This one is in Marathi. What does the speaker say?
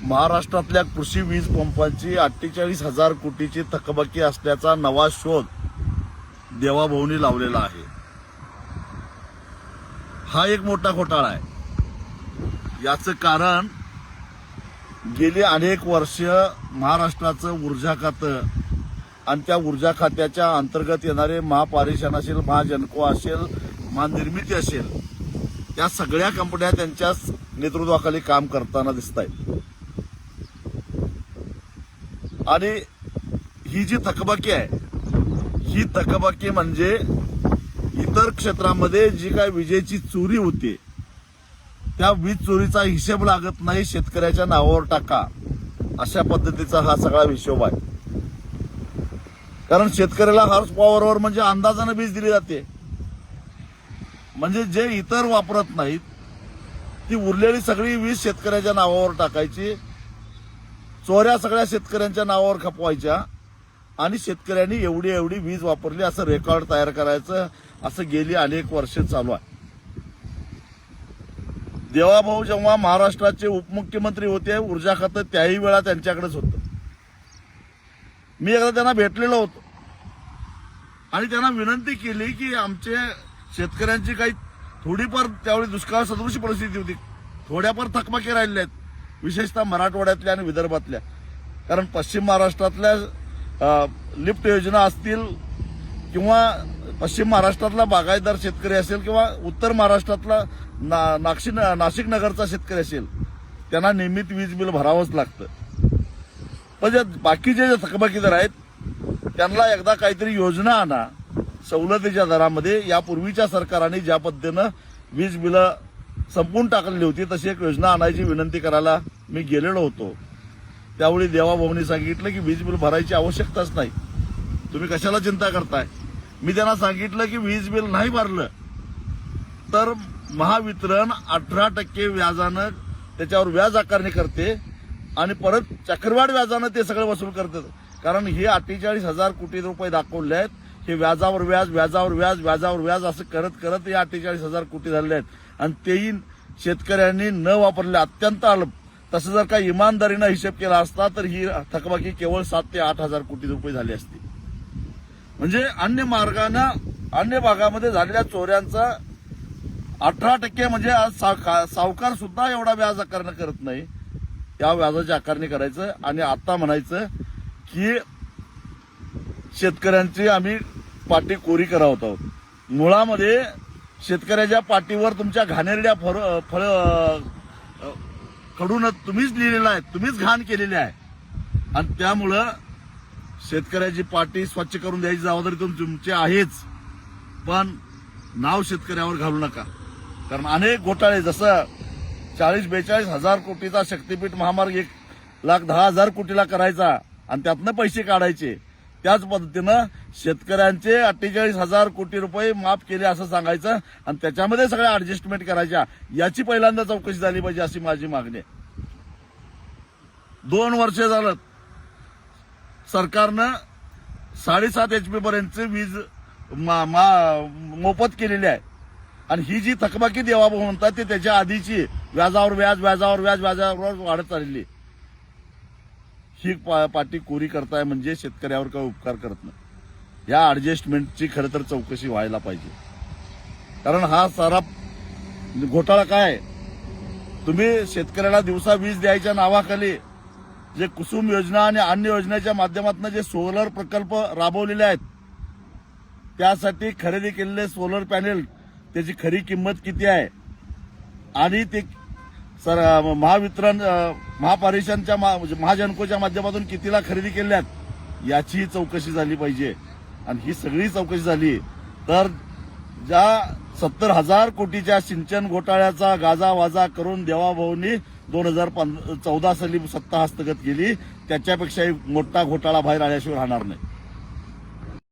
महाराष्ट्रातल्या कृषी वीज पंपांची 48,000 कोटीची थकबाकी असल्याचा नवा शोध देवाभाऊनी लावलेला आहे। हा एक मोठा घोटाळा आहे। याचं कारण गेली अनेक वर्ष महाराष्ट्राचं ऊर्जा खातं आणि त्या ऊर्जा खात्याच्या अंतर्गत येणारे महापारेषण असेल, महाजनको असेल, महानिर्मिती असेल, या सगळ्या कंपन्या त्यांच्या नेतृत्वाखाली काम करताना दिसत आहेत। आणि ही जी थकबाकी आहे, ही थकबाकी म्हणजे इतर क्षेत्रामध्ये जी काय विजेची चोरी होते त्या वीज चोरीचा हिशेब लागत नाही, शेतकऱ्याच्या नावावर टाका, अशा पद्धतीचा हा सगळा हिशोब आहे। कारण शेतकऱ्याला हॉर्स पॉवरवर म्हणजे अंदाजाने वीज दिली जाते, म्हणजे जे इतर वापरत नाहीत ती उरलेली सगळी वीज शेतकऱ्याच्या नावावर टाकायची, चोऱ्या सगळ्या शेतकऱ्यांच्या नावावर खपवायच्या आणि शेतकऱ्यांनी एवढी एवढी वीज वापरली असं रेकॉर्ड तयार करायचं, असं गेली अनेक वर्ष चालू आहे। देवाभाऊ जेव्हा महाराष्ट्राचे उपमुख्यमंत्री होते, ऊर्जा खातं त्याही वेळा त्यांच्याकडेच होतं। मी एकदा त्यांना भेटलेलो होतो आणि त्यांना विनंती केली की आमचे शेतकऱ्यांची काही थोडीफार, त्यावेळी दुष्काळ सदृश परिस्थिती होती, थोड्याफार थकबाकी राहिल्या आहेत, विशेषतः मराठवाड्यातल्या आणि विदर्भातल्या। कारण पश्चिम महाराष्ट्रातल्या लिफ्ट योजना असतील किंवा पश्चिम महाराष्ट्रातला बागायतदार शेतकरी असेल किंवा उत्तर महाराष्ट्रातला नाशिक नगरचा शेतकरी असेल, त्यांना नियमित वीज बिल भरावंच लागतं। पण जे बाकीचे जे थकबाकीदार आहेत त्यांना एकदा काहीतरी योजना आणा सवलतीच्या दरामध्ये। यापूर्वीच्या सरकारने ज्या पद्धतीनं वीज बिलं संपून टाकलेली होती तशी एक योजना आणायची विनंती करायला मी गेलेलो होतो। त्यावेळी देवाभाऊनी सांगितलं की वीज बिल भरायची आवश्यकताच नाही, तुम्ही कशाला चिंता करताय। मी त्यांना सांगितलं की वीज बिल नाही भरलं तर महावितरण 18% व्याजानं त्याच्यावर व्याज आकारणी करते आणि परत चक्रवाढ व्याजानं ते सगळं वसूल करतात। कारण हे 48,000 कोटी रुपये दाखवले आहेत, हे व्याजावर व्याज, व्याजावर व्याज, व्याजावर व्याज असं करत करत हे 48,000 कोटी झाले आहेत। आणि तेही शेतकऱ्यांनी न वापरले, अत्यंत अल्प। तसं जर काही इमानदारीनं हिशेब केला असता तर ही थकबाकी केवळ 7 ते 8,000 कोटी रुपये झाली असती। म्हणजे अन्य मार्गानं अन्य भागामध्ये झालेल्या चोऱ्यांचा 18%, म्हणजे आज सावकार सुद्धा एवढा व्याज आकारणी करत नाही, त्या व्याजाची आकारणी करायचं आणि आता म्हणायचं की शेतकऱ्यांची आम्ही पाटी कोरी करावत आहोत। मुळामध्ये शेतकऱ्याच्या पाठीवर तुमच्या घाणेरड्या फळ कडून तुम्हीच लिहिलेलं आहे, तुम्हीच घाण केलेली आहे आणि त्यामुळं शेतकऱ्याची पाठी स्वच्छ करून द्यायची जबाबदारी तुमची आहेच, पण नाव शेतकऱ्यावर घालू नका। कारण अनेक घोटाळे, जसं 40-42 हजार कोटीचा शक्तीपीठ महामार्ग 1,10,000 कोटीला करायचा आणि त्यातनं पैसे काढायचे, त्याच पद्धतीनं शेतकऱ्यांचे 48,000 कोटी रुपये माफ केले असं सांगायचं आणि त्याच्यामध्ये सगळ्या ऍडजस्टमेंट करायच्या, याची पहिल्यांदा चौकशी झाली पाहिजे अशी माझी मागणी आहे। 2 वर्ष झालं सरकारनं 7.5 HP पर्यंतची वीज मोफत केलेली आहे आणि ही जी थकबाकी देवाभाऊ म्हणतात ते त्याच्या आधीची व्याजावर व्याज, व्याजावर व्याज, व्याजावर व्याज वाढत चाललेली, ही पाटी कोरी करताय म्हणजे शेतकऱ्यावर काही उपकार करत नाही। या ऍडजस्टमेंटची खरं तर चौकशी व्हायला पाहिजे। कारण हा सारा घोटाळा काय, तुम्ही शेतकऱ्याला दिवसा वीज द्यायच्या नावाखाली जे कुसुम योजना आणि अन्य योजनेच्या माध्यमातून जे सोलर प्रकल्प राबवलेले आहेत, त्यासाठी खरेदी केलेले सोलर पॅनेल त्याची खरी किंमत किती आहे आणि ते महावितरण महापारेषणच्या महाजनकोच्या माध्यमातून कितीला खरेदी केल्यात, याची चौकशी झाली पाहिजे। आणि ही सगळी चौकशी झाली तर ज्या 70,000 कोटीच्या सिंचन घोटाळ्याचा गाजावाजा करून देवाभाऊंनी 2014 साली सत्ता हस्तगत केली, त्याच्यापेक्षाही मोठा घोटाळा बाहेर आल्याशिवाय राहणार नाही।